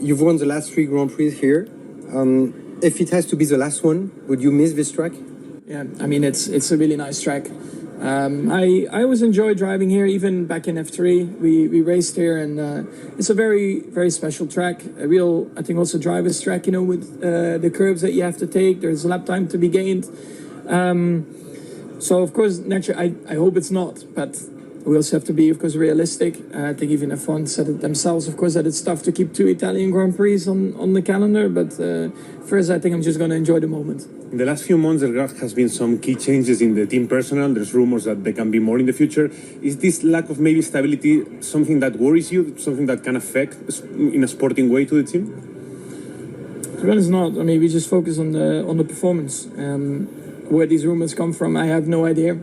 You've won the last 3 Grand Prix here. If it has to be the last one, would you miss this track? Yeah, I mean, it's a really nice track. I always enjoy driving here, even back in F3. We raced here, and it's a very, very special track. A real, I think, also driver's track, you know, with the curves that you have to take. There's lap time to be gained. So, of course, naturally, I hope it's not, but we also have to be, of course, realistic. I think even F1 said it themselves, of course, that it's tough to keep 2 Italian Grand Prix on the calendar. But first, I think I'm just going to enjoy the moment. In the last few months, there has been some key changes in the team personnel. There's rumors that there can be more in the future. Is this lack of maybe stability something that worries you, something that can affect in a sporting way to the team? To be honest, not. I mean, we just focus on the performance. Where these rumors come from, I have no idea.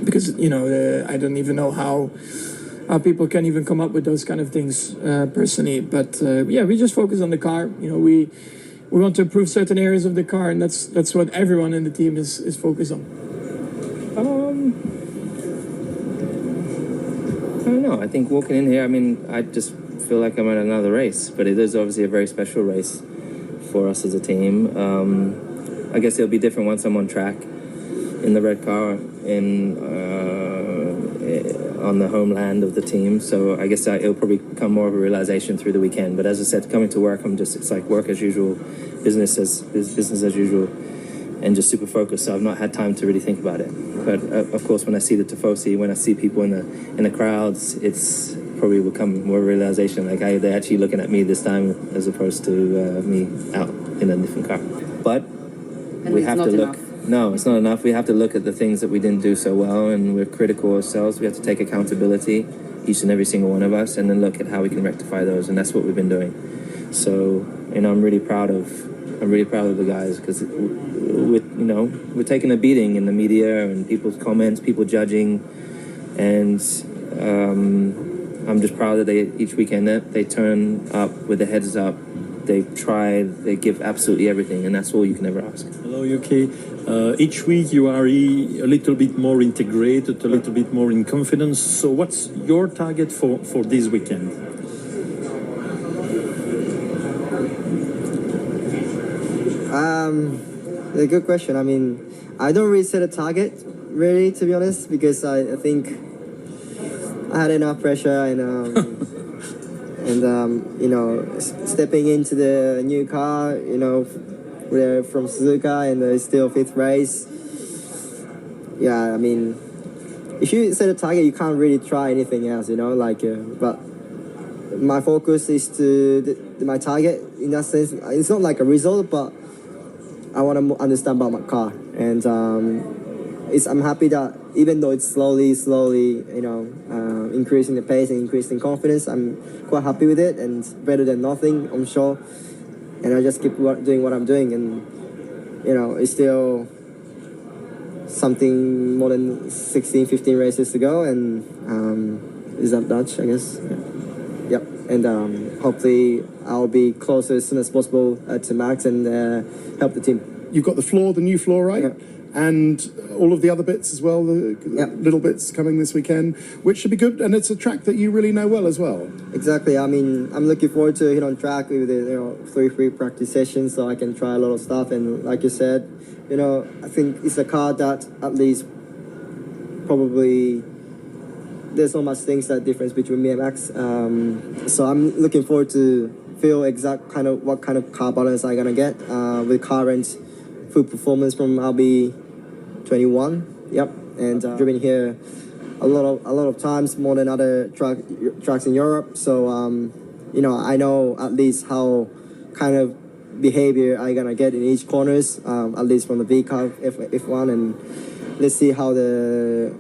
Because, you know, I don't even know how people can even come up with those kind of things personally. But, yeah, we just focus on the car. You know, we want to improve certain areas of the car, and that's what everyone in the team is focused on. I don't know. I think walking in here, I mean, I just feel like I'm at another race. But it is obviously a very special race for us as a team. I guess it'll be different once I'm on track in the red car on the homeland of the team. So I guess it'll probably become more of a realization through the weekend. But as I said, coming to work, it's like work as usual, business as usual, and just super focused. So I've not had time to really think about it. But of course, when I see the Tifosi, when I see people in the crowds, it's probably become more realization. Like they're actually looking at me this time as opposed to me out in a different car. But we have to look. No, it's not enough. We have to look at the things that we didn't do so well, and we're critical ourselves. We have to take accountability, each and every single one of us, and then look at how we can rectify those. And that's what we've been doing. So, you know, I'm really proud of the guys because we're taking a beating in the media and people's comments, people judging, and I'm just proud that each weekend they turn up with their heads up. They try, they give absolutely everything, and that's all you can ever ask. Hello, UK. Each week you are a little bit more integrated, a little bit more in confidence. So what's your target for this weekend? A good question. I mean, I don't really set a target, really, to be honest, because I think I had enough pressure and you know, stepping into the new car, you know, we're from Suzuka and it's still 5th race. Yeah, I mean, if you set a target, you can't really try anything else, you know, like, but my focus is to my target in that sense. It's not like a result, but I want to understand about my car. And I'm happy that even though it's slowly, you know, increasing the pace and increasing confidence, I'm quite happy with it, and better than nothing, I'm sure. And I just keep doing what I'm doing, and, you know, it's still something more than 16, 15 races to go, and is that Dutch, I guess? Yeah. Yep. And hopefully I'll be closer as soon as possible to Max and help the team. You've got the new floor, right? Yeah. And all of the other bits as well, the little bits coming this weekend, which should be good. And it's a track that you really know well as well. Exactly. I mean, I'm looking forward to hit on track with the 3 free practice sessions, so I can try a lot of stuff. And like you said, you know, I think it's a car that at least probably there's so much things that difference between me and Max. So I'm looking forward to feel what kind of car balance I'm gonna get with current full performance from RB21. Yep, and driven here a lot of times, more than other tracks in Europe. So you know, I know at least how kind of behavior I'm gonna get in each corners, at least from the V car F1, and let's see how the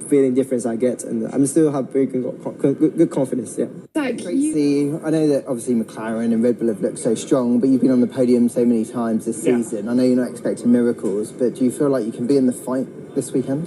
feeling difference I get, and I'm still have very good confidence. Yeah. I know that obviously McLaren and Red Bull have looked so strong, but you've been on the podium so many times this season. I know you're not expecting miracles, but do you feel like you can be in the fight this weekend?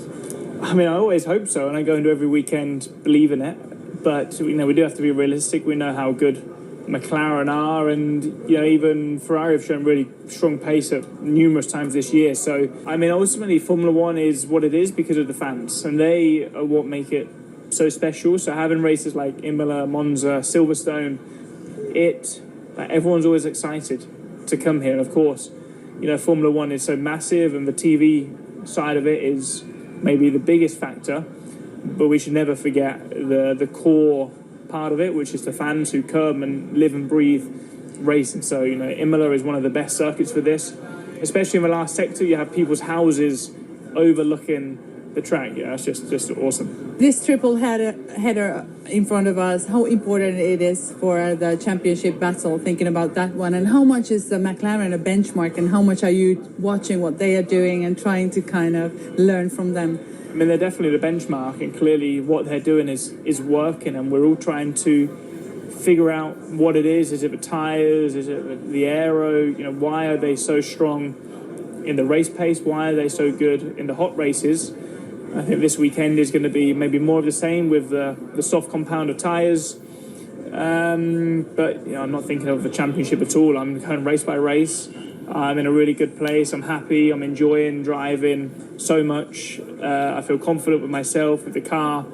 I mean, I always hope so, and I go into every weekend believing it. But you know, we do have to be realistic. We know how good McLaren are, and you know, even Ferrari have shown really strong pace at numerous times this year. So I mean, ultimately Formula One is what it is because of the fans, and they are what make it so special. So having races like Imola, Monza, Silverstone, everyone's always excited to come here. And of course, Formula One is so massive, and the TV side of it is maybe the biggest factor. But we should never forget the core part of it, which is the fans who come and live and breathe racing. So, Imola is one of the best circuits for this, especially in the last sector. You have people's houses overlooking the track. Yeah, it's just awesome. This triple header in front of us, how important it is for the championship battle, thinking about that one, and how much is the McLaren a benchmark, and how much are you watching what they are doing and trying to kind of learn from them? I mean, they're definitely the benchmark, and clearly what they're doing is working, and we're all trying to figure out what it is. Is it the tyres? Is it the aero? Why are they so strong in the race pace? Why are they so good in the hot races? I think this weekend is going to be maybe more of the same with the soft compound of tyres. But I'm not thinking of the championship at all. I'm going race by race. I'm in a really good place. I'm happy. I'm enjoying driving so much. I feel confident with myself, with the car.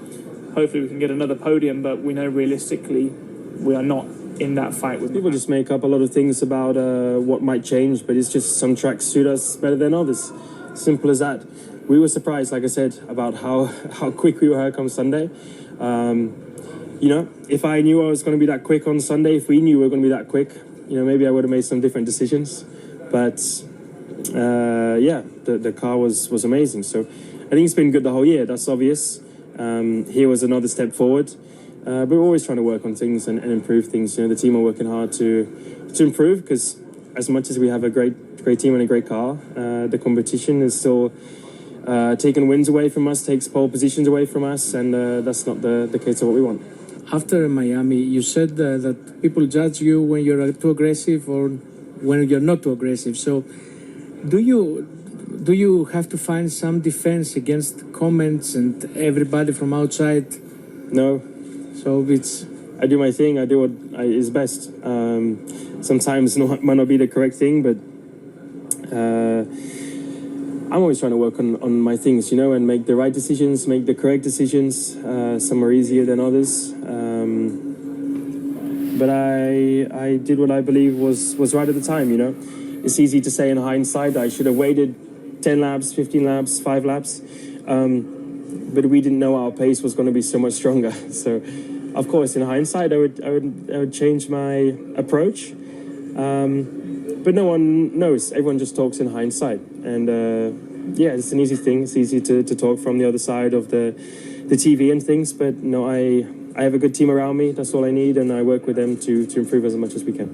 Hopefully we can get another podium, but we know realistically we are not in that fight with people. Just make up a lot of things about what might change, but it's just some tracks suit us better than others. Simple as that. We were surprised, like I said, about how quick we were come Sunday. If I knew I was going to be that quick on Sunday, if we knew we were going to be that quick, maybe I would have made some different decisions. But the car was amazing. So I think it's been good the whole year. That's obvious. Here was another step forward. But we're always trying to work on things and improve things. The team are working hard to improve, because as much as we have a great team and a great car, the competition is still taking wins away from us, takes pole positions away from us, and that's not the case of what we want. After Miami, you said that people judge you when you're too aggressive or when you're not too aggressive. So do you have to find some defense against comments and everybody from outside? No. So I do my thing. I do what is best. Sometimes it might not be the correct thing, but I'm always trying to work on my things, and make the right decisions, make the correct decisions. Some are easier than others. But I did what I believe was right at the time, It's easy to say in hindsight that I should have waited 10 laps, 15 laps, 5 laps. But we didn't know our pace was going to be so much stronger. So, of course, in hindsight, I would change my approach. But no one knows. Everyone just talks in hindsight. And it's an easy thing. It's easy to talk from the other side of the TV and things. But no, I have a good team around me. That's all I need. And I work with them to improve as much as we can.